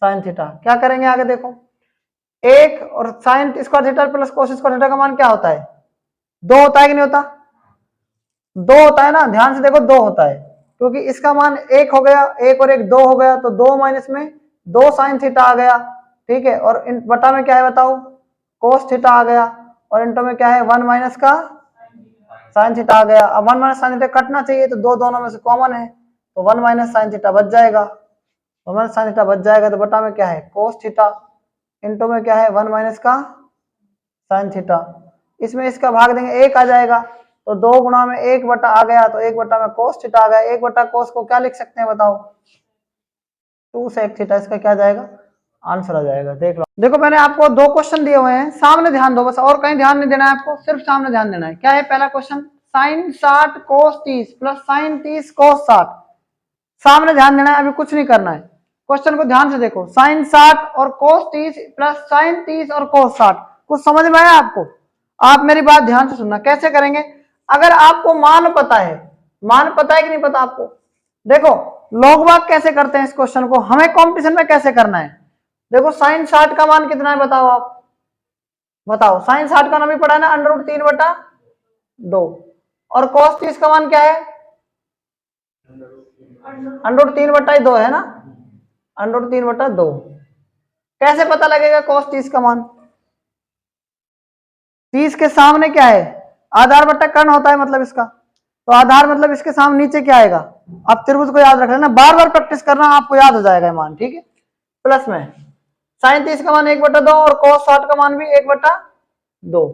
साइन थीटा। क्या करेंगे आगे देखो, एक और sine square theta plus cos square theta का मान क्या होता है, 2 होता है कि नहीं होता, 2 होता है ना, ध्यान से देखो 2 होता है, क्योंकि इसका मान 1 हो गया, 1 और 1 2 हो गया, तो 2 माइनस में 2 साइन थीटा आ गया, ठीक है, और बटा में क्या है बताओ, कोस थीटा आ गया, और इंटू में क्या है, 1 माइनस का साइन थीटा आ गया। अब 1 माइनस साइन थीटा कटना चाहिए, तो दो दोनों में से कॉमन है, तो 1 माइनस साइन थीटा बच जाएगा, 1 माइनस साइन थीटा बच जाएगा, तो बटा में क्या है, कोस थीटा, इंटू में क्या है, 1 माइनस का साइन थीटा, इसमें इसका भाग देंगे 1 आ जाएगा, तो 2 गुणा में 1 बटा आ गया, तो 1 बटा में कोस थीटा आ गया, 1 बटा कोस को क्या लिख सकते हैं बताओ, 2 sec थीटा, इसका क्या जाएगा, आंसर आ जाएगा। देख लो, देखो मैंने आपको 2 क्वेश्चन दिए हुए हैं, सामने ध्यान दो बस, और कहीं ध्यान नहीं देना है आपको, सिर्फ सामने ध्यान देना है। क्या है पहला क्वेश्चन, साइन 60 कोस 30 प्लस साइन 30 कोस 60, सामने ध्यान देना है, अभी कुछ नहीं करना है, क्वेश्चन को ध्यान से देखो, साइन 60 और कोस 30 प्लस साइन 30 और कोस 60, कुछ समझ में आया आपको, आप मेरी बात ध्यान से सुनना, कैसे करेंगे, अगर आपको मान पता है, मान पता है कि नहीं पता आपको, देखो लॉग भाग कैसे करते हैं इस क्वेश्चन को, हमें कंपटीशन में कैसे करना है, देखो साइन 60 का मान कितना है बताओ, आप बताओ, साइन 60 का नाम भी पढ़ा है ना, √3/2, और कोस 30 का मान क्या है, √3/2 है ना, √3/2, कैसे पता लगेगा कोस 30 का मान, 30 के सामने क्या है, आधार बट्टा कर्ण होता है, मतलब इसका, तो आधार मतलब इसके सामने नीचे क्या आएगा, आप त्रिभुज को याद रख लेना, बार बार प्रैक्टिस करना, आपको याद हो जाएगा मान, ठीक है, प्लस में साइन 30 का मान 1/2 और कोस 60 का मान भी 1/2,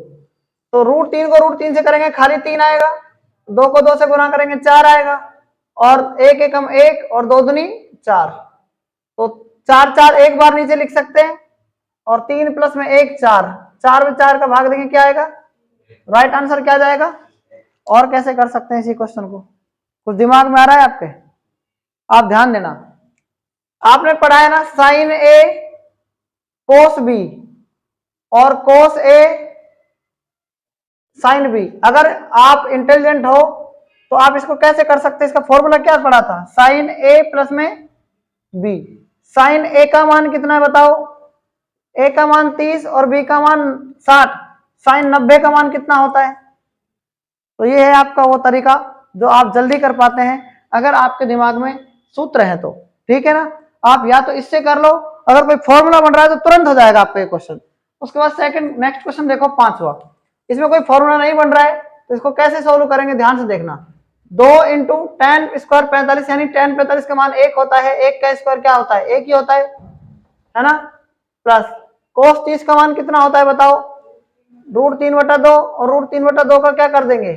तो √3 को √3 से करेंगे खाली 3 आएगा, 2 को 2 से गुना करेंगे 4 आएगा, और 1 एकम 1 और 2 दूनी 4, तो 4 4 एक बार नीचे लिख सकते हैं, और 3 प्लस में 1 4, 4 में 4 का भाग देंगे क्या आएगा, राइट आंसर क्या जाएगा। और कैसे कर सकते हैं इसी क्वेश्चन को, कुछ दिमाग में आ रहा है आपके, आप ध्यान देना, आपने पढ़ा है ना साइन ए कोस बी और कोस ए साइन बी, अगर आप इंटेलिजेंट हो तो आप इसको कैसे कर सकते हैं, इसका फॉर्मूला क्या पढ़ा था, साइन ए प्लस में बी, साइन ए का मान कितना है बताओ, ए का मान 30 और बी का मान 60, साइन 90 का मान कितना होता है, तो ये है आपका वो तरीका जो आप जल्दी कर पाते हैं अगर आपके दिमाग में सूत्र है तो, ठीक है ना, आप या तो इससे कर लो, अगर कोई फॉर्मूला बन रहा है तो तुरंत हो जाएगा आपका ये क्वेश्चन। उसके बाद सेकंड नेक्स्ट क्वेश्चन देखो 5वां, इसमें कोई फॉर्मूला नहीं बन रहा है तो इसको कैसे सोल्व करेंगे, ध्यान से देखना, 2 इंटू 10 स्क्वायर 45, यानी 10 45 का मान 1 होता है, 1 का स्क्वायर क्या होता है, 1 ही होता है ना, प्लस कोस 30 का मान कितना होता है बताओ, √3/2, और √3/2 का क्या कर देंगे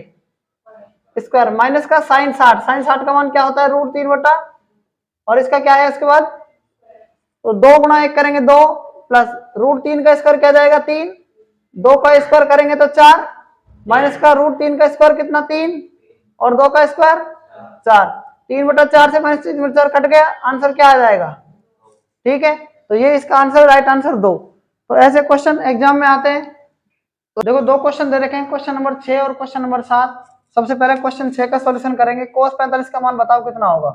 स्क्वायर, माइनस का साइन 60, साइन 60 का मान क्या होता है √3/, और इसका क्या है उसके बाद, तो 2 गुणा 1 करेंगे 2, प्लस √3 का स्क्वायर क्या जाएगा 3, 2 का स्क्वायर करेंगे तो 4, माइनस का √3 का स्क्वायर कितना 3, और 2 का स्क्वायर 4, 3/4 से -3/4 कट गया, आंसर क्या आ जाएगा, ठीक है, तो ये इसका आंसर, राइट आंसर 2। तो ऐसे क्वेश्चन एग्जाम में आते हैं, तो देखो 2 क्वेश्चन दे रखे हैं, क्वेश्चन नंबर 6 और क्वेश्चन नंबर 7। सबसे पहले क्वेश्चन 6 का सॉल्यूशन करेंगे, कोस 45 का मान बताओ कितना होगा,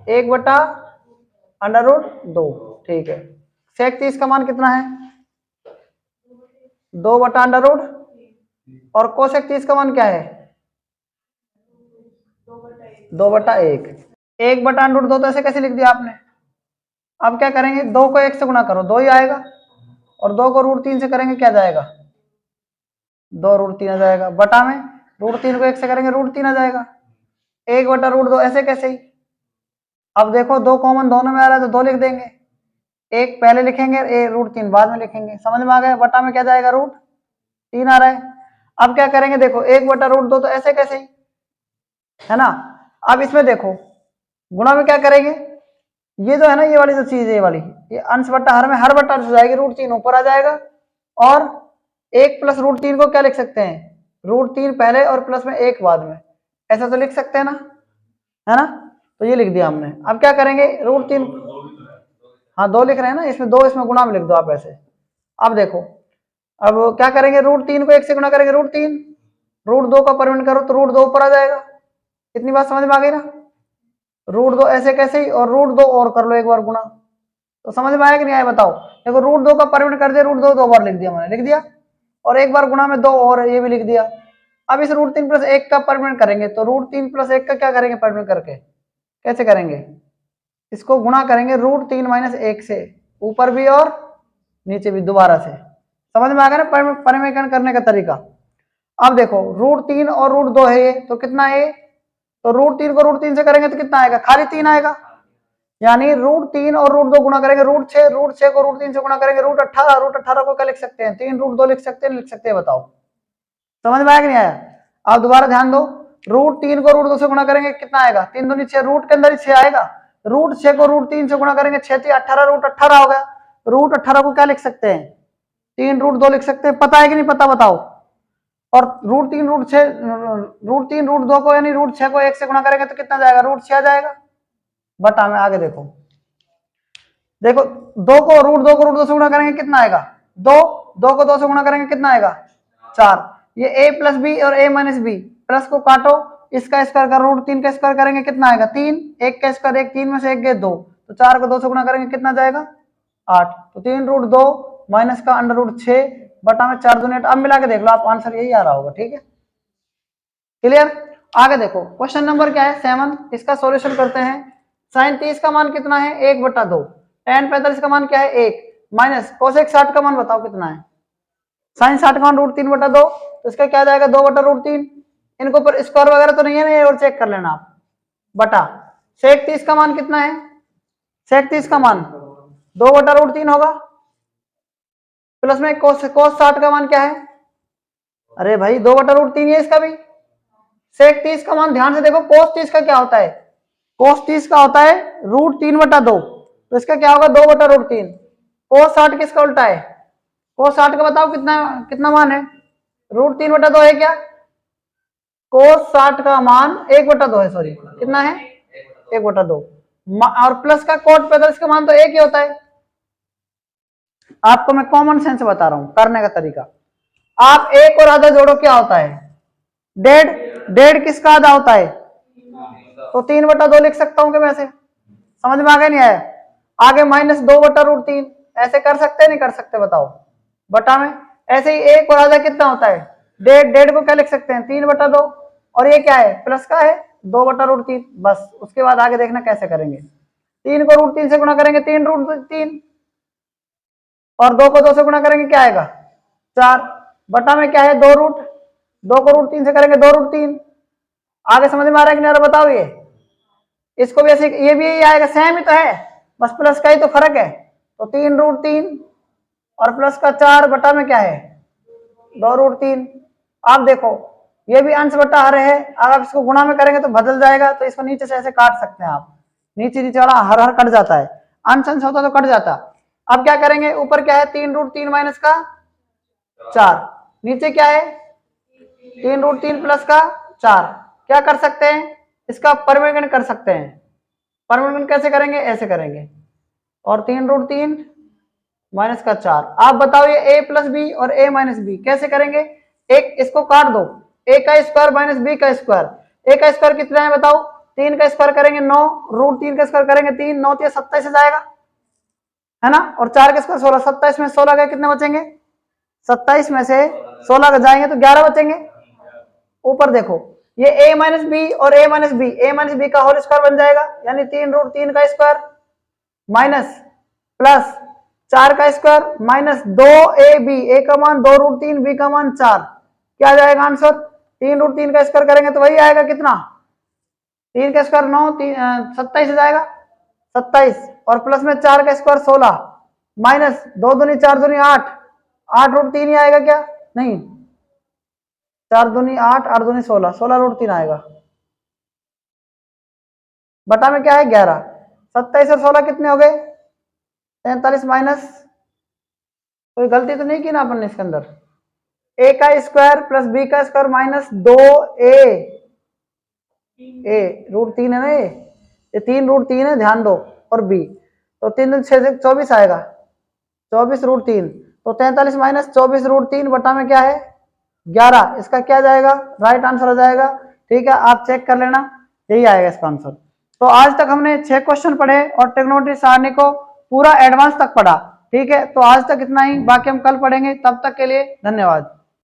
1/√2, ठीक है, सेक 30 का मान कितना है? 2/√। और कोसेक 30 का मान क्या है? 2/1। 1/√2 तो ऐसे कैसे लिख दिया आपने? अब क्या करेंगे, 2 को 1 से गुणा करो, 2 ही आएगा, और 2 को √3 से करेंगे क्या जाएगा? 2√3 आ जाएगा। बटा में √3 को 1 से करेंगे √3 आ जाएगा। 1/√2 ऐसे कैसे ही? अब देखो 2 कॉमन दोनों में आ रहा है तो 2 लिख देंगे, 1 पहले लिखेंगे, √3 बाद में लिखेंगे। समझ में आ गया? बटा में क्या जाएगा? √3 आ रहा है। अब क्या करेंगे, देखो 1/√2 तो ऐसे कैसे ही, है ना। अब इसमें देखो गुणा में क्या करेंगे, ये जो है ना, ये वाली जो चीज है, ये वाली, ये अंश बट्टा हर में हर बट्टा हो जाएगी, √3 ऊपर आ जाएगा, और 1 + √3 को क्या लिख सकते हैं? √3 पहले और प्लस में 1 बाद में, ऐसा तो लिख सकते हैं ना, है ना। तो ये लिख दिया हमने। अब क्या करेंगे, √3, हाँ 2 लिख रहे हैं ना, इसमें 2, इसमें गुणा में लिख दो आप ऐसे। अब देखो, अब क्या करेंगे, √3 को 1 से गुणा करेंगे √3, √2 का परिमाण करो तो √2 ऊपर आ जाएगा। इतनी बात समझ में आ गई ना। √2 ऐसे कैसे ही, और √2 और कर लो एक बार गुणा, तो समझ में आया कि नहीं आया बताओ। देखो √2 का परिमाण कर दिया, √2 2 बार लिख दिया मैंने, लिख दिया, और एक बार गुणा में 2 और ये भी लिख दिया। अब इस √3 + 1 का परिमाण करेंगे, तो √3 + 1 का क्या करेंगे परिमाण करके, कैसे करेंगे, इसको गुणा करेंगे √3 - 1 से, ऊपर भी और नीचे भी दोबारा से। समझ में आ गया ना परिमेयकरण करने का तरीका। अब देखो √3 और √2 है ये, तो कितना है, तो √3 को √3 से करेंगे तो कितना आएगा, खाली 3 आएगा। यानी √3 और √2 गुणा करेंगे √6, √6 को √3 से गुणा करेंगे √18, √18 को क्या लिख सकते हैं, 3 √2 लिख सकते हैं, लिख सकते हैं, बताओ समझ में आया कि नहीं आया। अब दोबारा ध्यान दो, √3 को √2 से गुणा करेंगे कितना आएगा, 3 दूनी 6, रूट के अंदर ही 6 आएगा, √6 को √3 से गुणा करेंगे 6 × 18, √18 हो गया। √18 को क्या लिख सकते हैं, 3 √2 लिख सकते हैं, पता है कि नहीं पता बताओ। और √3 √2 को यानी √6 को 1 से गुणा करेंगे तो कितना जाएगा, √6 आ जाएगा। बटा में आगे देखो, देखो 2 को √2 से गुणा करेंगे कितना आएगा, 2, 2 को 2 से गुणा करेंगे कितना आएगा, 4। ये a + b और a - b, प्लस को काटो, इसका स्क्वायर कर, √3 का स्क्वायर करेंगे कितना आएगा, 3, 1 का स्क्वायर 1, 3 में से 1 गए 2, तो 4 को 2 से गुणा करेंगे कितना जाएगा, 8। तो 3 √2 माइनस का √6 बटा में 4 दूनी 8। अब मिला के देख लो आप, आंसर यही आ रहा होगा, ठीक है, क्लियर। आगे देखो क्वेश्चन नंबर क्या है, 7, इसका सॉल्यूशन करते हैं। sin 30 का मान कितना है, 1/2, tan 45 का मान क्या है, 1, माइनस कोसेक 60 का मान बताओ कितना है, sin 60 का मान √3/2, तो इसका क्या जाएगा, 2/√3। इनको पर स्क्वायर वगैरह तो नहीं है ना, ये और चेक कर लेना आप। बटा sec 30 का मान कितना है, sec 30 का मान 2/√3 होगा, प्लस में cos 60 का मान क्या है, अरे भाई 2/√3 है इसका भी। sec 30 का मान ध्यान से देखो, cos 30 का क्या होता है, cos 30 का होता है √3/2, तो इसका क्या होगा 2/√3। cos 60 किसका उल्टा है, cos 60 का बताओ कितना कितना मान है, √3/2 है क्या, cos 60 का मान 1/2 है, सॉरी कितना है 1/2, और प्लस का cot 45 का मान तो 1 ही होता है। आपको मैं कॉमन सेंस बता रहा हूं करने का तरीका। आप 1 और आधा जोड़ो क्या होता है, 1.5 किसका आधा होता है, तो 3/2 लिख सकता हूं कि मैं, समझ में आ गया नहीं आया। आगे -2/√3 ऐसे कर सकते नहीं कर सकते बताओ, बटा में ऐसे ही 1 और आधा कितना होता है, 1.5 को क्या लिख सकते हैं 3/2, और ये क्या है प्लस का है 2/√3। बस उसके बाद आगे देखना कैसे करेंगे, 3 को √3 से गुणा करेंगे 3 √3, और 2 को 2 से गुणा करेंगे क्या आएगा 4, बटा में क्या है 2 को √3 से करेंगे 2√3। आगे समझ में आ रहा है कि नहीं बताओ, ये इसको भी ऐसे, ये भी यही आएगा, सेम ही तो है, बस प्लस का ही तो फर्क है। तो 3 √3 और प्लस का 4 बटा में क्या है 2√3। आप देखो ये भी अंश बटा हर है, अगर आप इसको गुणा में करेंगे तो बदल जाएगा, तो इसको नीचे से ऐसे काट सकते हैं आप, नीचे नीचे वाला हर हर कट जाता है, अंश अंश होता तो कट जाता। अब क्या करेंगे, ऊपर क्या है 3 √3 माइनस का 4, नीचे क्या है 3 √3 प्लस का 4। क्या कर सकते हैं, इसका परिमेयकरण कर सकते हैं। परिमेयकरण कैसे करेंगे, ऐसे करेंगे, और 3 √3 माइनस का 4। आप बताओ ये a + b और a - b कैसे करेंगे, एक इसको काट दो, a का स्क्वायर माइनस b का स्क्वायर, a का स्क्वायर कितना है बताओ, 3 का स्क्वायर करेंगे 9, √3 का स्क्वायर करेंगे 3, 9 × 27 जाएगा, है ना, और 4 का स्क्वायर 16, 27 में 16 गए कितने बचेंगे, 27 में से 16 का जाएंगे तो 11 बचेंगे। ऊपर देखो ये a माइनस बी और a माइनस बी का होल स्क्वायर बन जाएगा, यानी 3√3 का स्क्वायर माइनस प्लस 4 का स्क्वायर माइनस 2ab, a का मान 2√3, b का मान 4, क्या आ जाएगा आंसर, 3√3 का स्क्वायर करेंगे तो वही आएगा कितना, 3 का स्क्वायर 9, 27 हो जाएगा 27, और प्लस में 4 का स्क्वायर 16 माइनस 2 दूनी 4 दूनी 8, 8√3 ही आएगा क्या, नहीं 4 दूनी 8, 8 दूनी 16, 16√3 आएगा, बटा में क्या है 11, 27 और 16 कितने हो गए 43, माइनस कोई गलती तो नहीं की ना अपन ने इसके अंदर, a का स्क्वायर प्लस b का स्क्वायर माइनस 2a, √3 है ना, ये 3√3 है ध्यान दो, और b तो 3 6 24 आएगा, 24√3, तो 43 माइनस 24√3 बटा में क्या है 11, इसका क्या जाएगा, राइट आंसर हो जाएगा। ठीक है, आप चेक कर लेना, यही आएगा इसका आंसर। तो आज तक हमने 6 क्वेश्चन पढ़े और ट्रिग्नोमेट्री सारणी को पूरा एडवांस तक पढ़ा। ठीक है, तो आज तक इतना ही, बाकी हम कल पढ़ेंगे, तब तक के लिए धन्यवाद।